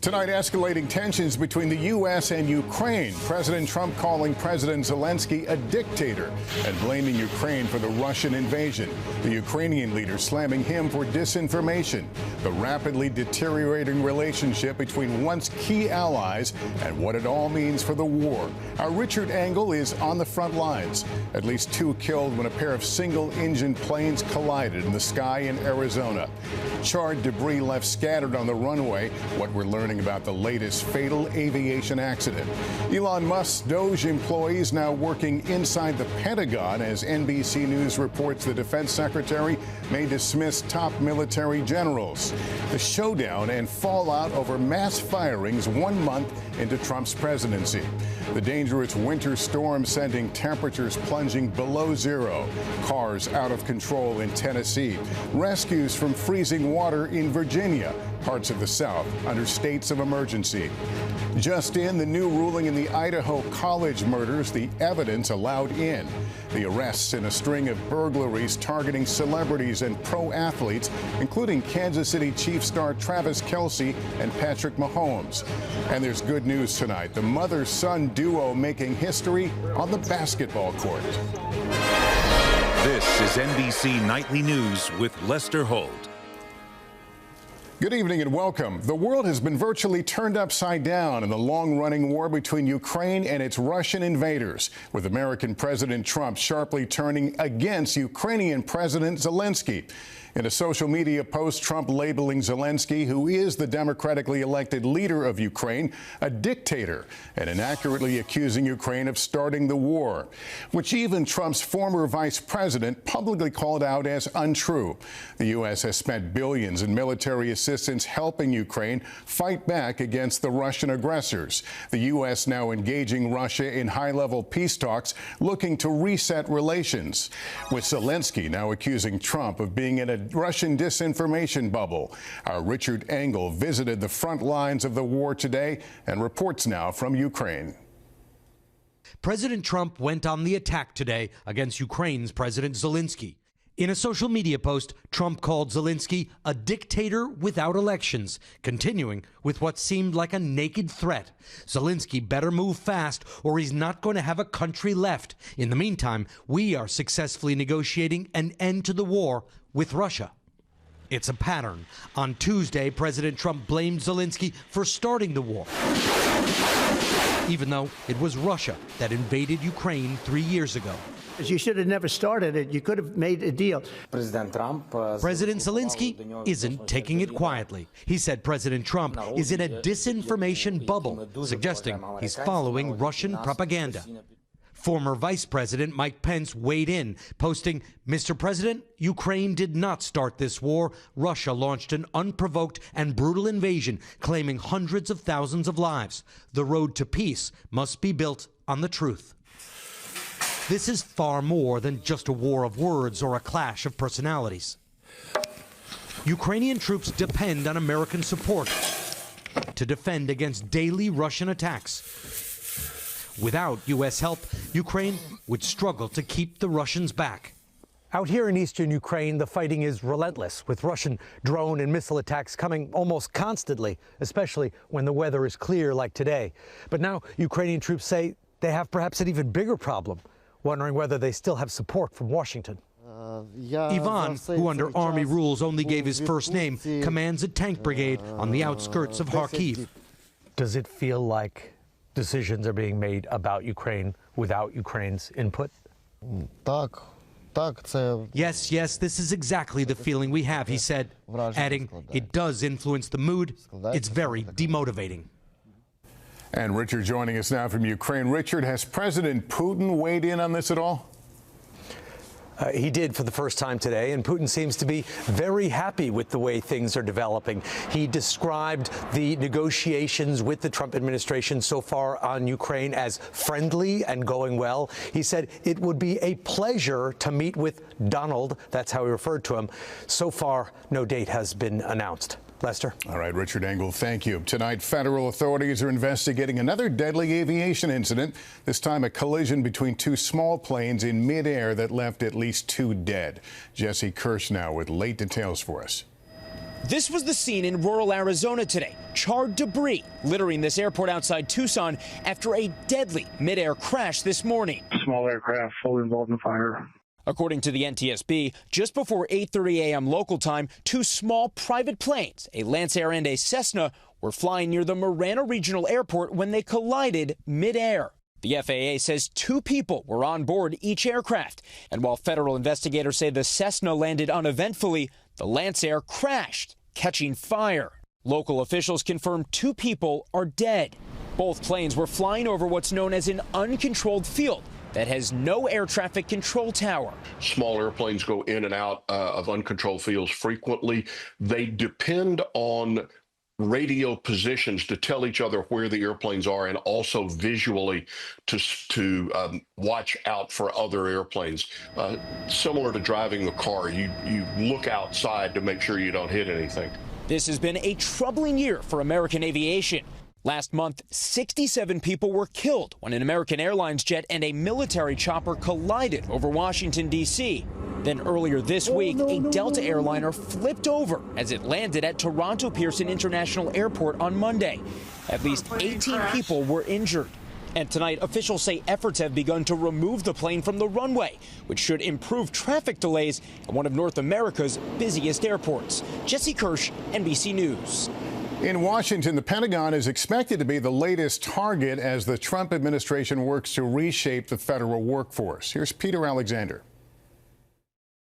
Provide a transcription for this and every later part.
Tonight, escalating tensions between the U.S. and Ukraine. President Trump calling President Zelenskyy a dictator and blaming Ukraine for the Russian invasion. The Ukrainian leader slamming him for disinformation. The rapidly deteriorating relationship between once key allies and what it all means for the war. Our Richard Engel is on the front lines. At least 2 killed when a pair of single-engine planes collided in the sky in Arizona. Charred debris left scattered on the runway. What we're learning about the latest fatal aviation accident. Elon Musk's Doge employees now working inside the Pentagon as NBC News reports the defense secretary may dismiss top military generals. The showdown and fallout over mass firings 1 month into Trump's presidency. The dangerous winter storm sending temperatures plunging below zero. Cars out of control in Tennessee. Rescues from freezing water in Virginia. Parts of the South under states of emergency. Just in, the new ruling in the Idaho college murders, the evidence allowed in. The arrests in a string of burglaries targeting celebrities and pro athletes, including Kansas City Chiefs star Travis Kelce and Patrick Mahomes. And there's good news tonight. The mother-son duo making history on the basketball court. This is NBC Nightly News with Lester Holt. Good evening and welcome. The world has been virtually turned upside down in the long-running war between Ukraine and its Russian invaders, with American President Trump sharply turning against Ukrainian President Zelenskyy. In a social media post, Trump labeling Zelenskyy, who is the democratically elected leader of Ukraine, a dictator, and inaccurately accusing Ukraine of starting the war, which even Trump's former vice president publicly called out as untrue. The U.S. has spent billions in military assistance helping Ukraine fight back against the Russian aggressors. The U.S. now engaging Russia in high-level peace talks, looking to reset relations, with Zelenskyy now accusing Trump of being in a Russian disinformation bubble. Our Richard Engel visited the front lines of the war today and reports now from Ukraine. President Trump went on the attack today against Ukraine's President Zelenskyy. In a social media post, Trump called Zelenskyy a dictator without elections, continuing with what seemed like a naked threat. Zelenskyy better move fast or he's not going to have a country left. In the meantime, we are successfully negotiating an end to the war with Russia. It's a pattern. On Tuesday, President Trump blamed Zelenskyy for starting the war, even though it was Russia that invaded Ukraine 3 years ago. You should have never started it. You could have made a deal. President Zelenskyy isn't taking it quietly. He said President Trump is in a disinformation bubble, suggesting he's following Russian propaganda. Former Vice President Mike Pence weighed in, posting, "Mr. President, Ukraine did not start this war. Russia launched an unprovoked and brutal invasion, claiming hundreds of thousands of lives. The road to peace must be built on the truth." This is far more than just a war of words or a clash of personalities. Ukrainian troops depend on American support to defend against daily Russian attacks. Without U.S. help, Ukraine would struggle to keep the Russians back. Out here in eastern Ukraine, the fighting is relentless, with Russian drone and missile attacks coming almost constantly, especially when the weather is clear like today. But now Ukrainian troops say they have perhaps an even bigger problem, wondering whether they still have support from Washington. Ivan, who under army rules only gave his first name, commands a tank brigade on the outskirts of Kharkiv. Does it feel like decisions are being made about Ukraine without Ukraine's input? Yes, this is exactly the feeling we have, he said, adding, it does influence the mood. It's very demotivating. And Richard joining us now from Ukraine. Richard, has President Putin weighed in on this at all? He did for the first time today, and Putin seems to be very happy with the way things are developing. He described the negotiations with the Trump administration so far on Ukraine as friendly and going well. He said it would be a pleasure to meet with Donald. That's how he referred to him. So far, no date has been announced. Lester. All right, Richard Engel, thank you. Tonight, federal authorities are investigating another deadly aviation incident, this time a collision between 2 small planes in midair that left at least 2 dead. Jesse Kirsch now with late details for us. This was the scene in rural Arizona today. Charred debris littering this airport outside Tucson after a deadly midair crash this morning. Small aircraft fully involved in the fire. According to the NTSB, just before 8:30 a.m. local time, two small private planes, a Lancer and a Cessna, were flying near the Marana Regional Airport when they collided midair. The FAA says 2 people were on board each aircraft. And while federal investigators say the Cessna landed uneventfully, the Lancer crashed, catching fire. Local officials confirm 2 people are dead. Both planes were flying over what's known as an uncontrolled field that has no air traffic control tower. Small airplanes go in and out of uncontrolled fields frequently. They depend on radio positions to tell each other where the airplanes are, and also visually to watch out for other airplanes. Similar to driving a car, you look outside to make sure you don't hit anything. This has been a troubling year for American aviation. Last month, 67 people were killed when an American Airlines jet and a military chopper collided over Washington, D.C. Then earlier this week, a Delta airliner flipped over as it landed at Toronto Pearson International Airport on Monday. At least 18 people were injured. And tonight, officials say efforts have begun to remove the plane from the runway, which should improve traffic delays at one of North America's busiest airports. Jesse Kirsch, NBC News. In Washington, the Pentagon is expected to be the latest target as the Trump administration works to reshape the federal workforce. Here's Peter Alexander.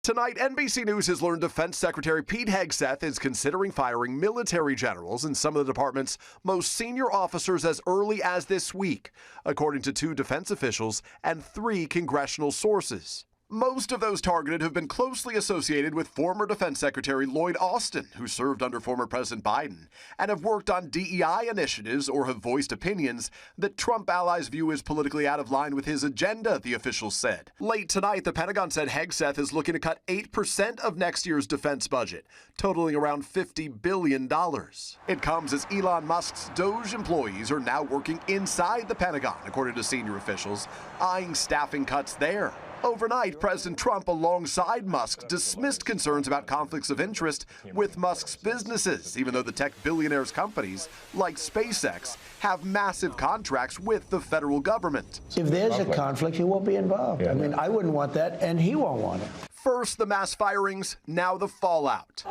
Tonight, NBC News has learned Defense Secretary Pete Hegseth is considering firing military generals and some of the department's most senior officers as early as this week, according to 2 defense officials and 3 congressional sources. Most of those targeted have been closely associated with former Defense Secretary Lloyd Austin, who served under former President Biden, and have worked on DEI initiatives or have voiced opinions that Trump allies view as politically out of line with his agenda, the officials said. Late tonight, the Pentagon said Hegseth is looking to cut 8% of next year's defense budget, totaling around $50 billion. It comes as Elon Musk's Doge employees are now working inside the Pentagon, according to senior officials, eyeing staffing cuts there. Overnight, President Trump, alongside Musk, dismissed concerns about conflicts of interest with Musk's businesses, even though the tech billionaire's companies, like SpaceX, have massive contracts with the federal government. If there's a conflict, he won't be involved. I mean, I wouldn't want that, and he won't want it. First, the mass firings, now the fallout.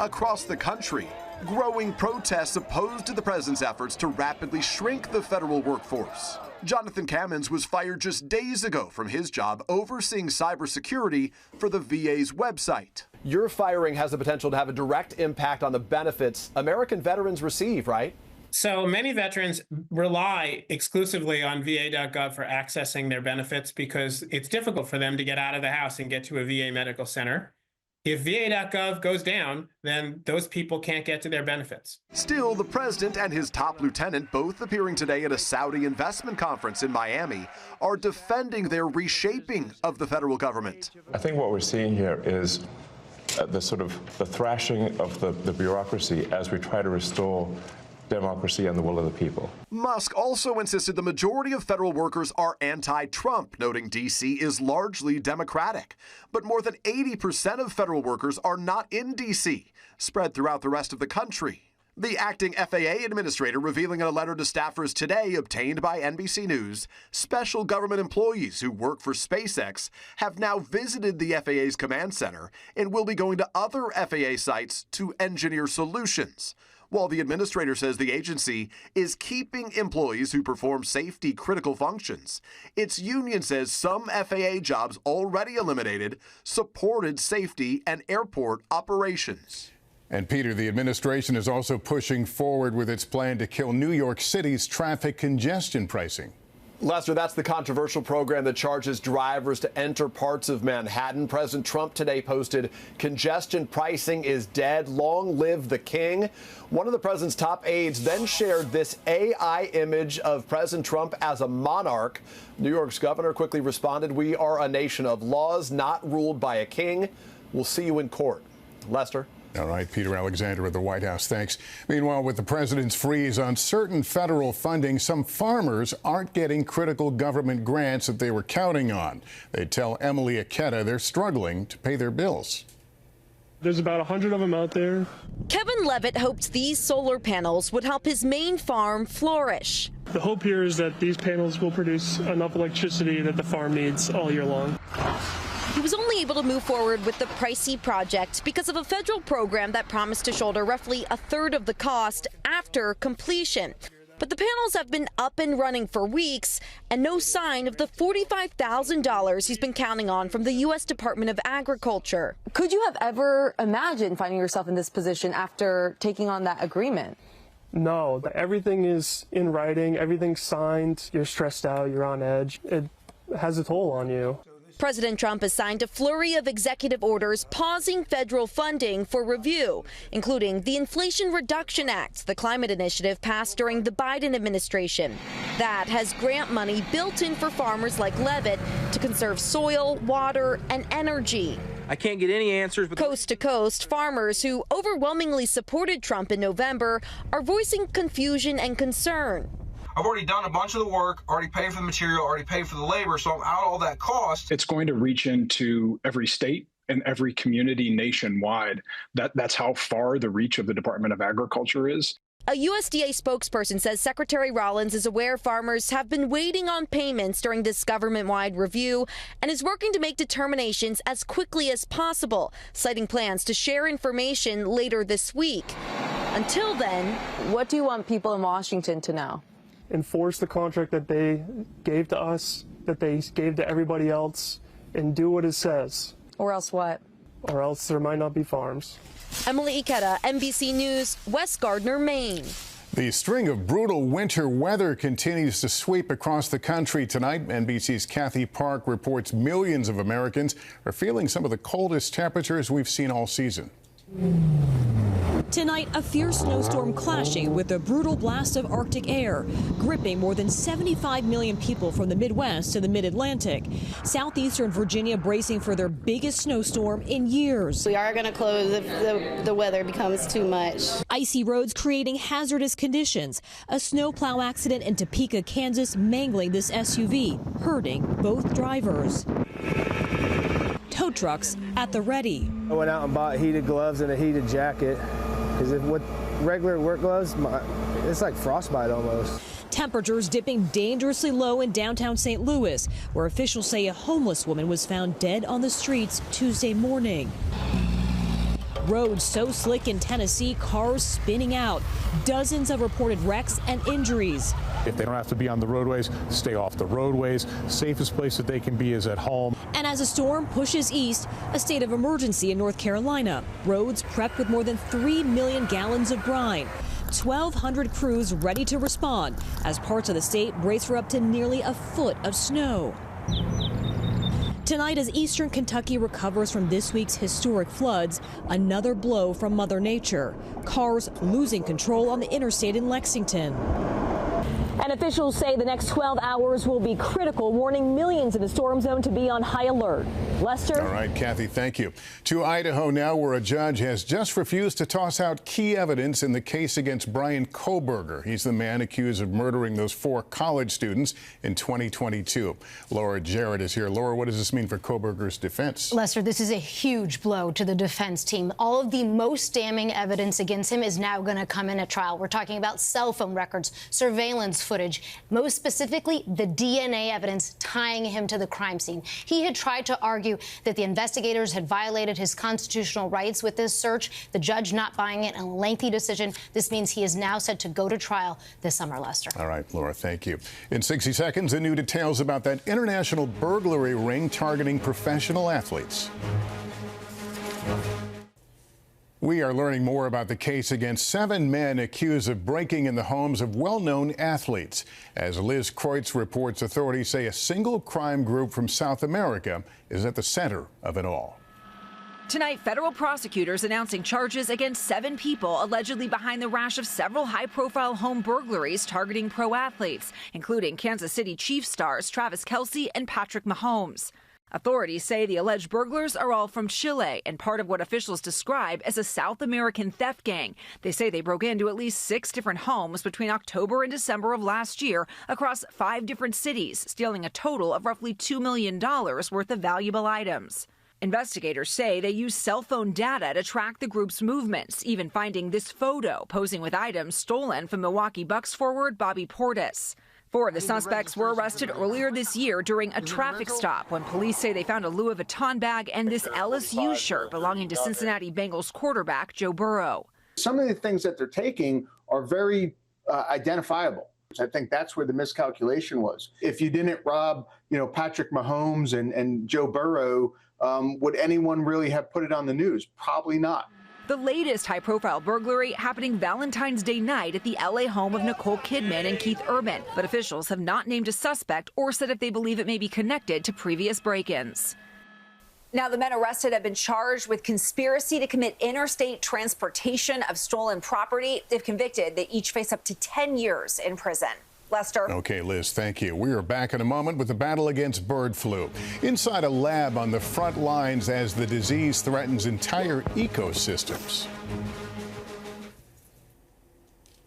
Across the country, growing protests opposed to the president's efforts to rapidly shrink the federal workforce. Jonathan Kamens was fired just days ago from his job overseeing cybersecurity for the VA's website. Your firing has the potential to have a direct impact on the benefits American veterans receive, right? So many veterans rely exclusively on VA.gov for accessing their benefits because it's difficult for them to get out of the house and get to a VA medical center. If VA.gov goes down, then those people can't get to their benefits. Still, the president and his top lieutenant, both appearing today at a Saudi investment conference in Miami, are defending their reshaping of the federal government. I think what we're seeing here is the thrashing of the bureaucracy as we try to restore democracy and the will of the people. Musk also insisted the majority of federal workers are anti-Trump, noting D.C. is largely Democratic. But more than 80% of federal workers are not in D.C., spread throughout the rest of the country. The acting FAA administrator revealing in a letter to staffers today obtained by NBC News, special government employees who work for SpaceX have now visited the FAA's command center and will be going to other FAA sites to engineer solutions. While the administrator says the agency is keeping employees who perform safety-critical functions, its union says some FAA jobs already eliminated supported safety and airport operations. And Peter, the administration is also pushing forward with its plan to kill New York City's traffic congestion pricing. Lester, that's the controversial program that charges drivers to enter parts of Manhattan. President Trump today posted, "Congestion pricing is dead. Long live the king." One of the president's top aides then shared this AI image of President Trump as a monarch. New York's governor quickly responded, "We are a nation of laws, not ruled by a king. We'll see you in court." Lester? All right, Peter Alexander at the White House. Thanks. Meanwhile, with the president's freeze on certain federal funding, some farmers aren't getting critical government grants that they were counting on. They tell Emily Aketa they're struggling to pay their bills. There's about 100 of them out there. Kevin Levitt hoped these solar panels would help his main farm flourish. The hope here is that these panels will produce enough electricity that the farm needs all year long. He was only able to move forward with the pricey project because of a federal program that promised to shoulder roughly a third of the cost after completion. But the panels have been up and running for weeks and no sign of the $45,000 he's been counting on from the U.S. Department of Agriculture. Could you have ever imagined finding yourself in this position after taking on that agreement? No, everything is in writing, everything's signed, you're stressed out, you're on edge. It has a toll on you. President Trump has signed a flurry of executive orders pausing federal funding for review, including the Inflation Reduction Act, the climate initiative passed during the Biden administration. That has grant money built in for farmers like Levitt to conserve soil, water, and energy. I can't get any answers. But coast to coast, farmers who overwhelmingly supported Trump in November are voicing confusion and concern. I've already done a bunch of the work, already paid for the material, already paid for the labor, so I'm out all that cost. It's going to reach into every state and every community nationwide. That's how far the reach of the Department of Agriculture is. A USDA spokesperson says Secretary Rollins is aware farmers have been waiting on payments during this government-wide review and is working to make determinations as quickly as possible, citing plans to share information later this week. Until then, what do you want people in Washington to know? Enforce the contract that they gave to us, that they gave to everybody else, and do what it says. Or else what? Or else there might not be farms. Emily Ikeda, NBC News, West Gardner, Maine. The string of brutal winter weather continues to sweep across the country tonight. NBC's Kathy Park reports millions of Americans are feeling some of the coldest temperatures we've seen all season. Tonight, a fierce snowstorm clashing with a brutal blast of Arctic air, gripping more than 75 million people from the Midwest to the Mid-Atlantic. Southeastern Virginia bracing for their biggest snowstorm in years. We are going to close if the weather becomes too much. Icy roads creating hazardous conditions. A snowplow accident in Topeka, Kansas, mangling this SUV, hurting both drivers. Tow trucks at the ready. I went out and bought heated gloves and a heated jacket. Because with regular work gloves, it's like frostbite almost. Temperatures dipping dangerously low in downtown St. Louis, where officials say a homeless woman was found dead on the streets Tuesday morning. Roads so slick in Tennessee, cars spinning out. Dozens of reported wrecks and injuries. If they don't have to be on the roadways, stay off the roadways. Safest place that they can be is at home. And as a storm pushes east, a state of emergency in North Carolina. Roads prepped with more than 3 million gallons of brine. 1,200 crews ready to respond as parts of the state brace for up to nearly a foot of snow. Tonight, as eastern Kentucky recovers from this week's historic floods, another blow from Mother Nature. Cars losing control on the interstate in Lexington. And officials say the next 12 hours will be critical, warning millions in the storm zone to be on high alert. Lester? All right, Kathy, thank you. To Idaho now, where a judge has just refused to toss out key evidence in the case against Brian Kohberger. He's the man accused of murdering those 4 college students in 2022. Laura Jarrett is here. Laura, what does this mean for Kohberger's defense? Lester, this is a huge blow to the defense team. All of the most damning evidence against him is now going to come in at trial. We're talking about cell phone records, surveillance footage, most specifically the DNA evidence tying him to the crime scene. He had tried to argue that the investigators had violated his constitutional rights with this search. The judge not buying it, a lengthy decision. This means he is now set to go to trial this summer, Lester. All right, Laura, thank you. In 60 seconds, the new details about that international burglary ring targeting professional athletes. We are learning more about the case against 7 men accused of breaking in the homes of well-known athletes. As Liz Kreutz reports, authorities say a single crime group from South America is at the center of it all. Tonight, federal prosecutors announcing charges against 7 people allegedly behind the rash of several high-profile home burglaries targeting pro athletes, including Kansas City Chiefs stars Travis Kelce and Patrick Mahomes. Authorities say the alleged burglars are all from Chile and part of what officials describe as a South American theft gang. They say they broke into at least 6 different homes between October and December of last year across 5 different cities, stealing a total of roughly $2 million worth of valuable items. Investigators say they used cell phone data to track the group's movements, even finding this photo posing with items stolen from Milwaukee Bucks forward Bobby Portis. 4 of the suspects were arrested earlier this year during a traffic stop when police say they found a Louis Vuitton bag and this LSU shirt belonging to Cincinnati Bengals quarterback Joe Burrow. Some of the things that they're taking are very identifiable. I think that's where the miscalculation was. If you didn't rob, Patrick Mahomes and Joe Burrow, would anyone really have put it on the news? Probably not. The latest high-profile burglary happening Valentine's Day night at the LA home of Nicole Kidman and Keith Urban, but officials have not named a suspect or said if they believe it may be connected to previous break-ins. Now, the men arrested have been charged with conspiracy to commit interstate transportation of stolen property. If convicted, they each face up to 10 years in prison. Lester. Okay, Liz, thank you. We are back in a moment with the battle against bird flu. Inside a lab on the front lines as the disease threatens entire ecosystems.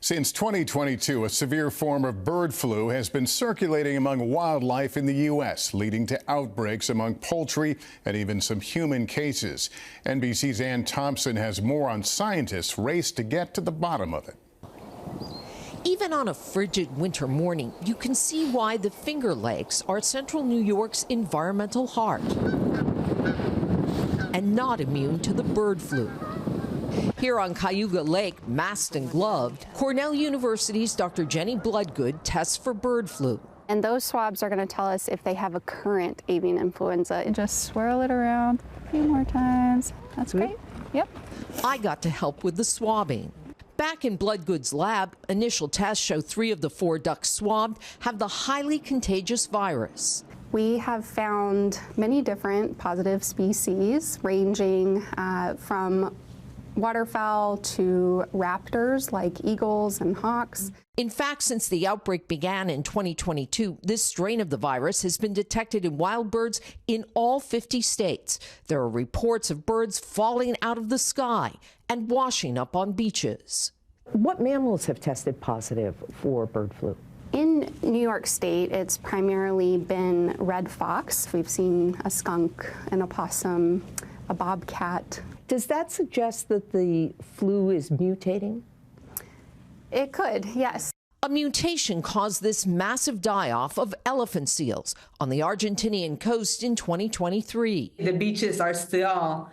Since 2022, a severe form of bird flu has been circulating among wildlife in the U.S., leading to outbreaks among poultry and even some human cases. NBC's Ann Thompson has more on scientists' race to get to the bottom of it. Even on a frigid winter morning, you can see why the Finger Lakes are central New York's environmental heart and not immune to the bird flu. Here on Cayuga Lake, masked and gloved, Cornell University's Dr. Jenny Bloodgood tests for bird flu. And those swabs are going to tell us if they have a current avian influenza. And just swirl it around a few more times. That's great. Yep. I got to help with the swabbing. Back in Bloodgood's lab, initial tests show 3 of the 4 ducks swabbed have the highly contagious virus. We have found many different positive species, ranging from waterfowl to raptors like eagles and hawks. In fact, since the outbreak began in 2022, this strain of the virus has been detected in wild birds in all 50 states. There are reports of birds falling out of the sky and washing up on beaches. What mammals have tested positive for bird flu? In New York State, it's primarily been red fox. We've seen a skunk, an opossum, a bobcat. Does that suggest that the flu is mutating? It could, yes. A mutation caused this massive die-off of elephant seals on the Argentinian coast in 2023. The beaches are still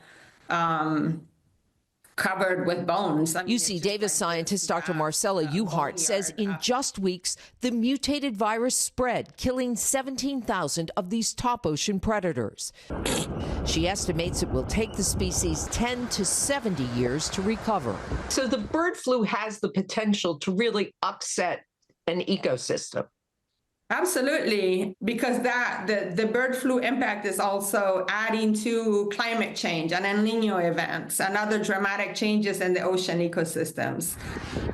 covered with bones. UC Davis scientist Dr. Marcella Uhart says in just weeks, the mutated virus spread, killing 17,000 of these top ocean predators. She estimates it will take the species 10 to 70 years to recover. So the bird flu has the potential to really upset an ecosystem. Absolutely, because the bird flu impact is also adding to climate change and El Niño events and other dramatic changes in the ocean ecosystems.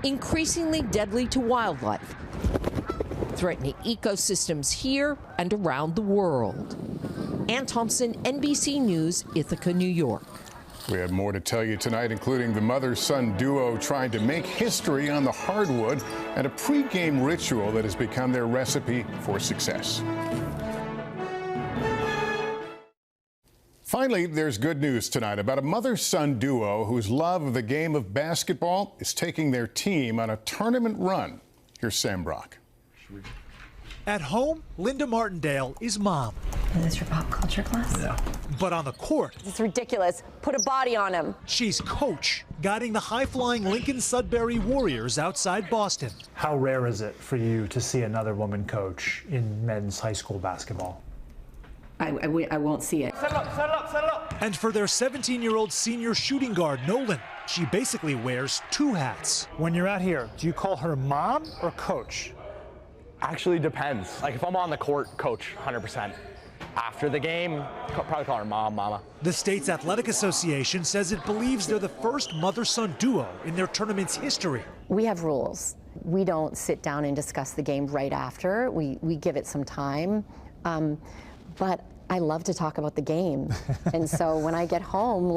Increasingly deadly to wildlife, threatening ecosystems here and around the world. Ann Thompson, NBC News, Ithaca, New York. We have more to tell you tonight, including the mother-son duo trying to make history on the hardwood and a pre-game ritual that has become their recipe for success. Finally, there's good news tonight about a mother-son duo whose love of the game of basketball is taking their team on a tournament run. Here's Sam Brock. At home, Linda Martindale is mom. Is this your pop culture class? Yeah. But on the court, It's ridiculous. Put a body on him. she's coach, guiding the high-flying Lincoln Sudbury Warriors outside Boston. How rare is it for you to see another woman coach in men's high school basketball? I won't see it. Settle up, settle up, settle up. And for their 17-year-old senior shooting guard, Nolan, she basically wears 2 hats. When you're out here, do you call her mom or coach? Actually depends. Like if I'm on the court, coach, 100%. After the game, probably call her mom, mama. The state's athletic association says it believes they're the first mother-son duo in their tournament's history. We have rules. We don't sit down and discuss the game right after. We give it some time. But I love to talk about the game. And so when I get home,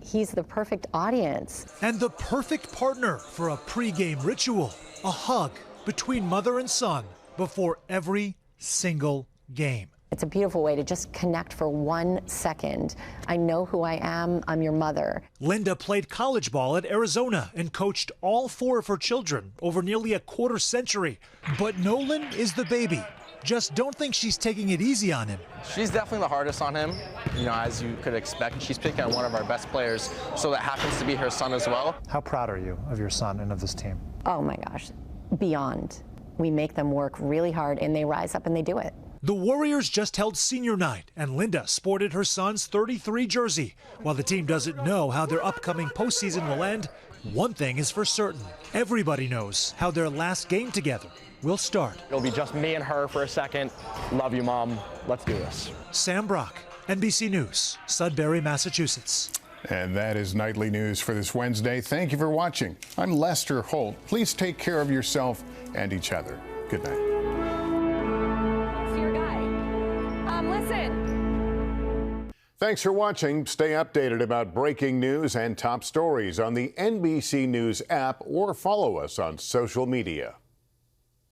he's the perfect audience. And the perfect partner for a pre-game ritual, a hug between mother and son before every single game. It's a beautiful way to just connect for 1 second. I know who I am. I'm your mother. Linda played college ball at Arizona and coached all 4 of her children over nearly a quarter century. But Nolan is the baby. Just don't think she's taking it easy on him. She's definitely the hardest on him, you know, as you could expect. She's picking on one of our best players, so that happens to be her son as well. How proud are you of your son and of this team? Oh my gosh, beyond. We make them work really hard and they rise up and they do it. The Warriors just held senior night, and Linda sported her son's 33 jersey. While the team doesn't know how their upcoming postseason will end, one thing is for certain. Everybody knows how their last game together will start. It'll be just me and her for a second. Love you, Mom. Let's do this. Sam Brock, NBC News, Sudbury, Massachusetts. And that is Nightly News for this Wednesday. Thank you for watching. I'm Lester Holt. Please take care of yourself and each other. Good night. Listen. Thanks for watching. Stay updated about breaking news and top stories on the NBC News app or follow us on social media.